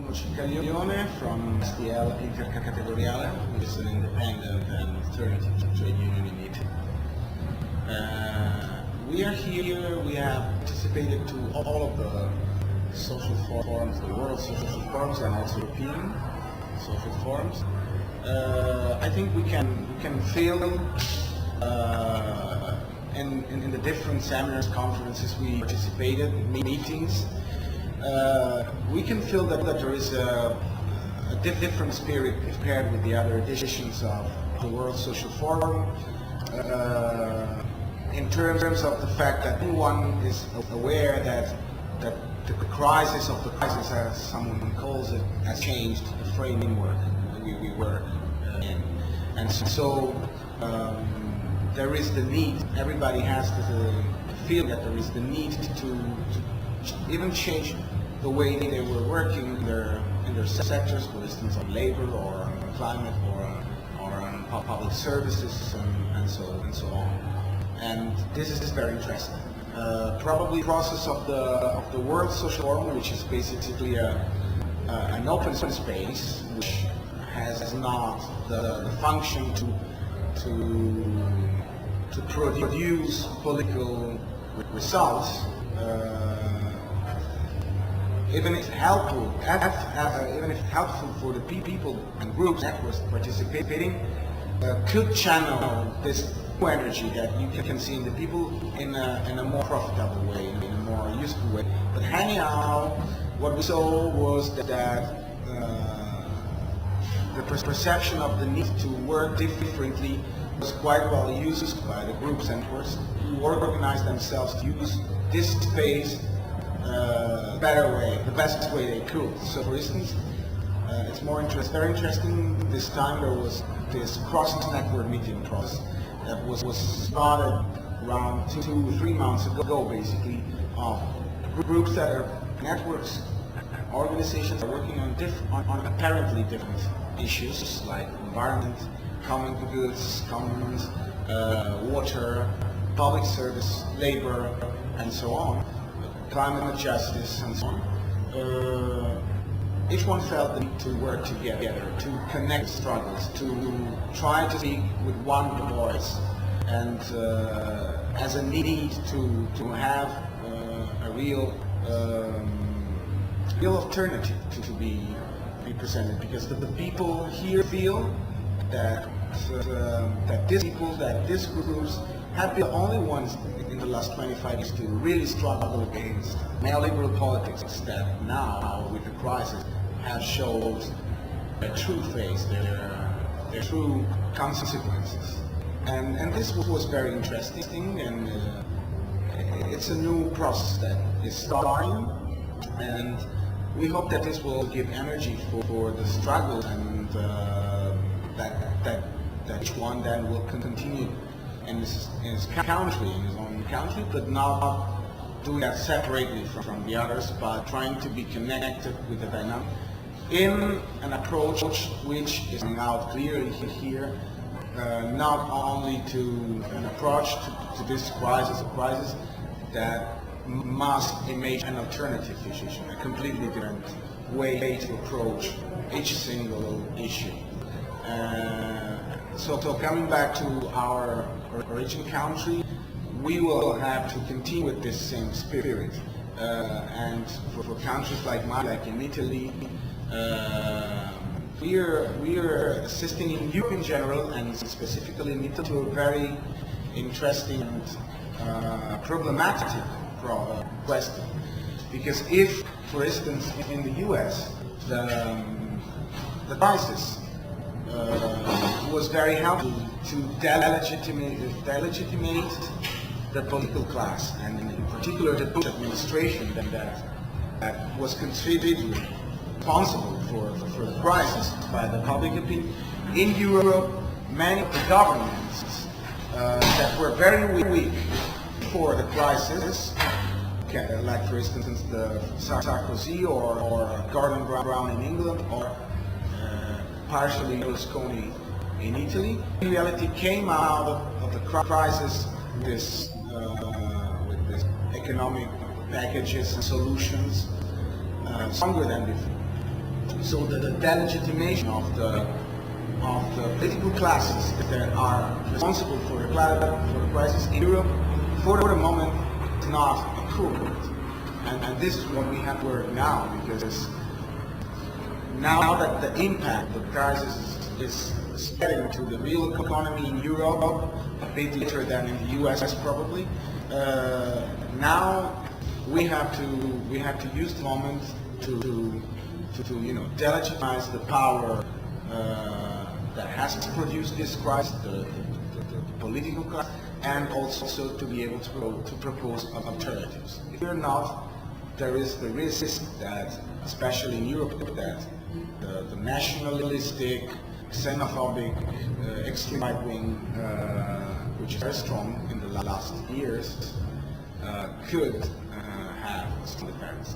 Bruno Ciccaglione from SdL Intercategoriale, which is an independent and alternative trade union in Italy. We are here, we have participated to all of the social forums, the world social forums and also European social forums. I think we can feel in the different seminars, conferences we participated, meetings, we can feel that there is a different spirit compared with the other editions of the World Social Forum, in terms of the fact that everyone is aware that the crisis of the crisis, as someone calls it, has changed the framework we work in. And so there is the need, everybody has to feel that there is the need to even change the way they were working in their sectors, for instance on labor or on climate or on public services and so on. And this is very interesting. Probably the process of the World Social Forum, which is basically an open space, which has not the function to produce political results, even if helpful for the people and groups that were participating, could channel this energy that you can see in the people in a more profitable way, in a more useful way. But anyhow, what we saw was that the perception of the need to work differently was quite well used by the groups and networks who organized themselves to use this space better way, the best way they could. So for instance, it's very interesting, this time there was this cross-network meeting process that was started around 2-3 months ago, basically, of groups that are networks, organizations that are working on apparently different issues like environment, common goods, commons, water, public service, labor, and so on, climate justice, and so on. Each one felt the need to work together, to connect struggles, to try to speak with one voice, and as a need to have a real alternative to be presented, because the people here feel that these groups have been the only ones in the last 25 years to really struggle against neoliberal politics that now, with the crisis, have showed their true face, their true consequences. And this was very interesting, and it's a new process that is starting, and we hope that this will give energy for the struggle, and that each one then will continue in his country, in his own country, but not doing that separately from the others, but trying to be connected with the dynamic in an approach which is out clearly here, not only to an approach to this crisis, a crisis that must image an alternative issue, a completely different way to approach each single issue. So coming back to our origin country, we will have to continue with this same spirit. And for countries like mine, like in Italy, we are assisting in Europe in general, and specifically in Italy, to a very interesting and problematic question. Because if, for instance, in the US, the crisis was very helpful to delegitimate the political class, and in particular the Bush administration that was considered responsible for the crisis by the public opinion. In Europe, many of the governments that were very weak before the crisis, like for instance the Sarkozy or Gordon Brown in England, or partially Berlusconi in Italy, in reality came out of the crisis with this economic packages and solutions stronger than before. So the delegitimation of the political classes that are responsible for the crisis in Europe, for the moment, is not occurring. And this is what we have to work now, because now that the impact of the crisis is spreading to the real economy in Europe, a bit later than in the US probably, now we have to use the moment to delegitimize the power that has produced this crisis, the political crisis, and also to be able to propose alternatives. If we're not, there is the risk that, especially in Europe, that the nationalistic, xenophobic, extreme right wing, which is very strong in the last years, could have some effects.